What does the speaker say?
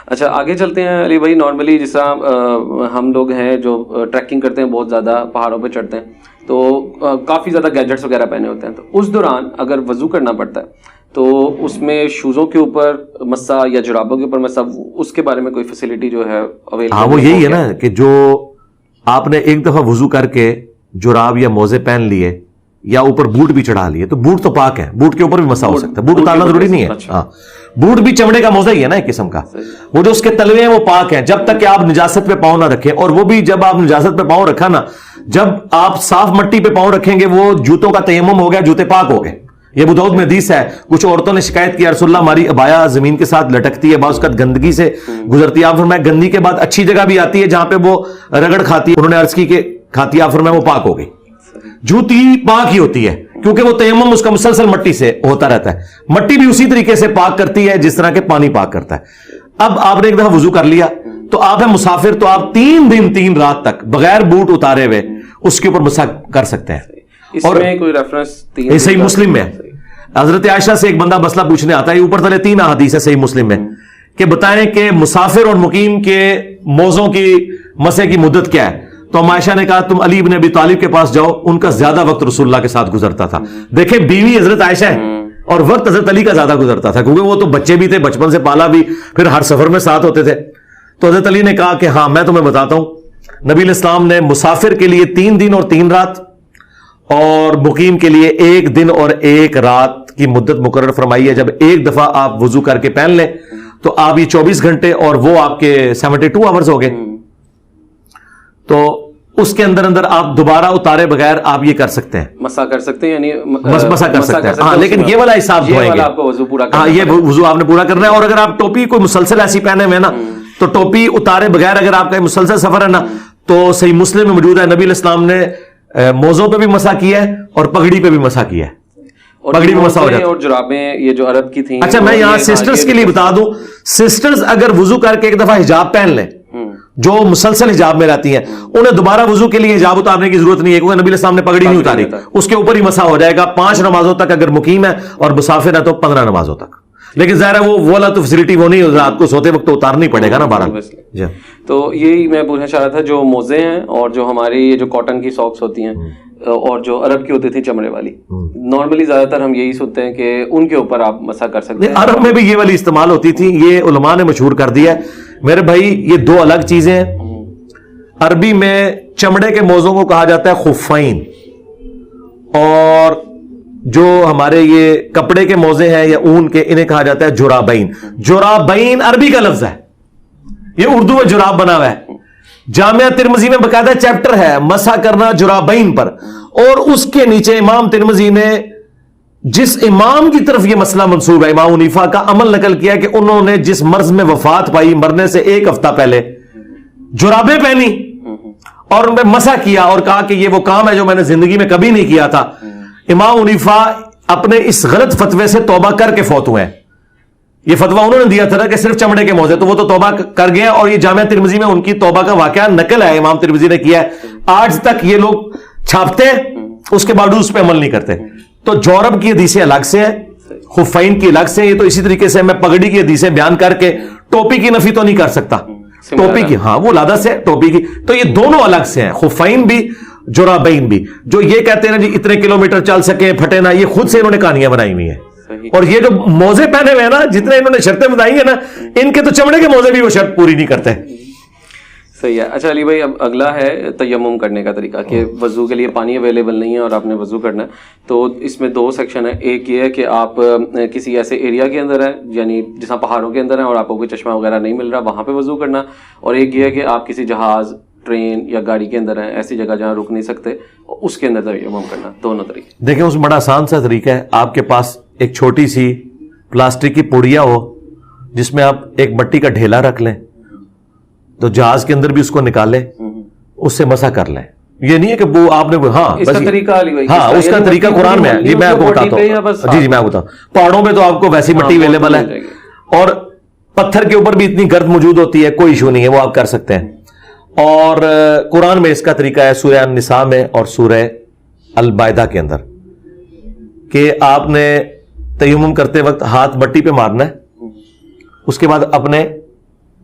اچھا آگے چلتے ہیں علی بھائی. نارملی جس طرح ہم لوگ ہیں جو ٹریکنگ کرتے ہیں بہت زیادہ پہاڑوں پہ چڑھتے ہیں تو کافی زیادہ گیجٹس وغیرہ پہنے ہوتے ہیں, تو اس دوران اگر وضو کرنا پڑتا ہے تو اس میں شوزوں کے اوپر مسا یا جرابوں کے اوپر مسا, اس کے بارے میں کوئی فیسلٹی جو ہے اویلیبل؟ ہاں وہ یہی ہے نا کہ جو آپ نے ایک دفعہ وضو کر کے جراب یا موزے پہن لیے یا اوپر بوٹ بھی چڑھا لیے تو بوٹ تو پاک ہے, بوٹ کے اوپر بھی مسا ہو سکتا ہے, بوٹ اتارنا ضروری نہیں ہے. ہاں بوٹ بھی چمڑے کا موزہ ہی ہے نا ایک قسم کا, وہ جو اس کے تلوے ہیں وہ پاک ہیں جب تک کہ آپ نجاست پہ پاؤں نہ رکھیں. اور وہ بھی جب آپ نجاست پہ پاؤں رکھا نا, جب آپ صاف مٹی پہ پاؤں رکھیں گے وہ جوتوں کا تیمم ہو گیا, جوتے پاک ہو گئے. یہ ابو داؤد میں حدیث ہے, کچھ عورتوں نے شکایت کی رسول اللہ ہماری ابایا زمین کے ساتھ لٹکتی ہے, بعض اوقات گندگی سے گزرتی ہے. آپ فرمایا گندگی کے بعد اچھی جگہ بھی آتی ہے جہاں پہ وہ رگڑ کھاتی ہے. انہوں نے عرض کی کہ کھاتی ہے, آپ فرمایا وہ پاک ہو گئی. جوتی پاک ہی ہوتی ہے کیونکہ وہ تیمم اس کا مسلسل مٹی سے ہوتا رہتا ہے. مٹی بھی اسی طریقے سے پاک کرتی ہے جس طرح کے پانی پاک کرتا ہے. اب آپ نے ایک دفعہ وضو کر لیا تو آپ ہیں مسافر, تو آپ 3 دن 3 رات تک بغیر بوٹ اتارے ہوئے اس کے اوپر مسح کر سکتے ہیں. اور کوئی ریفرنس صحیح مسلم میں حضرت عائشہ سے ایک بندہ مسئلہ پوچھنے آتا ہے, اوپر تلے 3 احادیث ہے صحیح مسلم میں, کہ بتائیں کہ مسافر اور مقیم کے موزوں کی مسح کی مدت کیا ہے. تو عائشہ نے کہا تم علی بن ابی طالب کے پاس جاؤ, ان کا زیادہ وقت رسول اللہ کے ساتھ گزرتا تھا. دیکھیں بیوی حضرت عائشہ ہے اور وقت حضرت علی کا زیادہ گزرتا تھا کیونکہ وہ تو بچے بھی تھے, بچپن سے پالا بھی, پھر ہر سفر میں ساتھ ہوتے تھے. تو حضرت علی نے کہا کہ ہاں میں تمہیں بتاتا ہوں, نبی علیہ السلام نے مسافر کے لیے 3 دن اور 3 رات اور مقیم کے لیے 1 دن اور 1 رات کی مدت مقرر فرمائی ہے. جب ایک دفعہ آپ وضو کر کے پہن لیں تو آپ یہ 24 گھنٹے اور وہ آپ کے 72 آورز ہو گئے, تو اس کے اندر آپ دوبارہ اتارے بغیر آپ یہ کر سکتے ہیں, مسا کر سکتے ہیں, یعنی مسا کر سکتے ہیں. ہاں لیکن یہ والا حساب دھوئیں گے, ہاں یہ وضو آپ نے پورا کرنا ہے. اور اگر آپ ٹوپی کوئی مسلسل ایسی پہنے ہوئے نا تو ٹوپی اتارے بغیر اگر آپ کا مسلسل سفر ہے نا تو صحیح مسلم میں موجود ہے نبی علیہ السلام نے موزوں پہ بھی مسا کیا ہے اور پگڑی پہ بھی مسا کیا ہے. پگڑی پہ مسا ہو جاتا ہے. اور جرابیں یہ جو عرب کی تھیں. اچھا میں یہاں سسٹرز کے لیے بتا دوں, سسٹرز اگر وضو کر کے ایک دفعہ حجاب پہن لیں, جو مسلسل حجاب میں رہتی ہیں, انہیں دوبارہ وضو کے لیے حجاب اتارنے کی ضرورت نہیں ہے کیونکہ نبی علیہ السلام نے پگڑی نہیں اتاری, اس کے اوپر ہی مسا ہو جائے گا 5 نمازوں تک اگر مقیم ہے, اور مسافر ہے تو 15 نمازوں تک. لیکن ظاہر ہے وہ والا تو فیسلٹی وہ نہیں, رات کو سوتے وقت تو اتارنا ہی پڑے گا نا 12. تو یہی میں پوچھنا چاہ رہا تھا, جو موزے ہیں اور جو ہماری یہ جو کاٹن کی ساکس ہوتی ہیں اور جو عرب کی ہوتی تھی چمڑے والی, نارملی زیادہ تر ہم یہی سنتے ہیں کہ ان کے اوپر آپ مسا کر سکتے ہیں. عرب میں بھی یہ والی استعمال ہوتی تھی, یہ علماء نے مشہور کر دیا ہے میرے بھائی. یہ 2 الگ چیزیں ہیں. عربی میں چمڑے کے موزوں کو کہا جاتا ہے خفین, اور جو ہمارے یہ کپڑے کے موزے ہیں یا اون کے انہیں کہا جاتا ہے جرابین. جرابین عربی کا لفظ ہے, یہ اردو میں جراب بنا ہوا ہے. جامعہ ترمذی میں باقاعدہ چیپٹر ہے مسح کرنا جرابین پر, اور اس کے نیچے امام ترمذی نے جس امام کی طرف یہ مسئلہ منسوب ہے, امام حنیفہ کا عمل نقل کیا کہ انہوں نے جس مرض میں وفات پائی, مرنے سے 1 ہفتہ پہلے جرابیں پہنی اور ان پہ مسح کیا اور کہا کہ یہ وہ کام ہے جو میں نے زندگی میں کبھی نہیں کیا تھا. امام حنیفہ اپنے اس غلط فتوے سے توبہ کر کے فوت ہوئے ہیں. یہ فتویٰ انہوں نے دیا تھا کہ صرف چمڑے کے موزے, تو وہ تو توبہ کر گئے, اور یہ جامعہ ترمذی میں ان کی توبہ کا واقعہ نقل ہے, امام ترمذی نے کیا ہے. آج تک یہ لوگ چھاپتے اس کے بعد اس پہ عمل نہیں کرتے. تو جورب کی حدیثیں الگ سے ہیں, خفین کی الگ سے ہیں. یہ تو اسی طریقے سے میں پگڑی کی حدیثیں بیان کر کے ٹوپی کی نفی تو نہیں کر سکتا, ٹوپی کی ہاں وہ لادہ سے ٹوپی کی, تو یہ دونوں الگ سے ہیں, خفین بھی جرابین بھی. جو یہ کہتے ہیں نا جی اتنے کلومیٹر چل سکے پھٹے نا, یہ خود سے انہوں نے کہانیاں بنائی ہوئی ہیں. اور یہ جو موزے پہنے ہوئے ہیں نا, جتنے انہوں نے شرطیں بتائی ہیں نا, ان کے تو چمڑے کے موزے بھی وہ شرط پوری نہیں کرتے. صحیح ہے. اچھا علی بھائی, اب اگلا ہے تیمم کرنے کا طریقہ, کہ وضو کے لیے پانی اویلیبل نہیں ہے اور آپ نے وضو کرنا ہے. تو اس میں 2 سیکشن ہے. ایک یہ ہے کہ آپ کسی ایسے ایریا کے اندر ہیں, یعنی جہاں پہاڑوں کے اندر ہیں اور آپ کو کوئی چشمہ وغیرہ نہیں مل رہا, وہاں پہ وضو کرنا. اور ایک یہ ہے کہ آپ کسی جہاز, ٹرین یا گاڑی کے اندر ہیں, ایسی جگہ جہاں رک نہیں سکتے, اس کے اندر تیمم کرنا. دونوں طریقے. دیکھیں اس میں بڑا آسان سا طریقہ ہے. آپ کے پاس ایک چھوٹی سی پلاسٹک کی پوڑیا ہو جس میں آپ ایک مٹی کا ڈھیلا رکھ لیں, تو جہاز کے اندر بھی اس کو نکالیں, اس سے مسح کر لیں. یہ نہیں ہے کہ وہ آپ نے ہاں اس کا طریقہ علی بھائی, ہاں اس کا طریقہ قرآن میں ہے. جی میں آپ کو بتاتا ہوں, جی میں آپ کو بتاؤں. پہاڑوں پہ تو آپ کو ویسی مٹی اویلیبل ہے, اور پتھر کے اوپر بھی اتنی گرد موجود ہوتی ہے, کوئی ایشو نہیں ہے, وہ آپ کر سکتے ہیں. اور قرآن میں اس کا طریقہ ہے سورہ النساء میں اور سورہ البائدہ کے اندر, کہ آپ نے تیمم کرتے وقت ہاتھ مٹی پہ مارنا ہے, اس کے بعد اپنے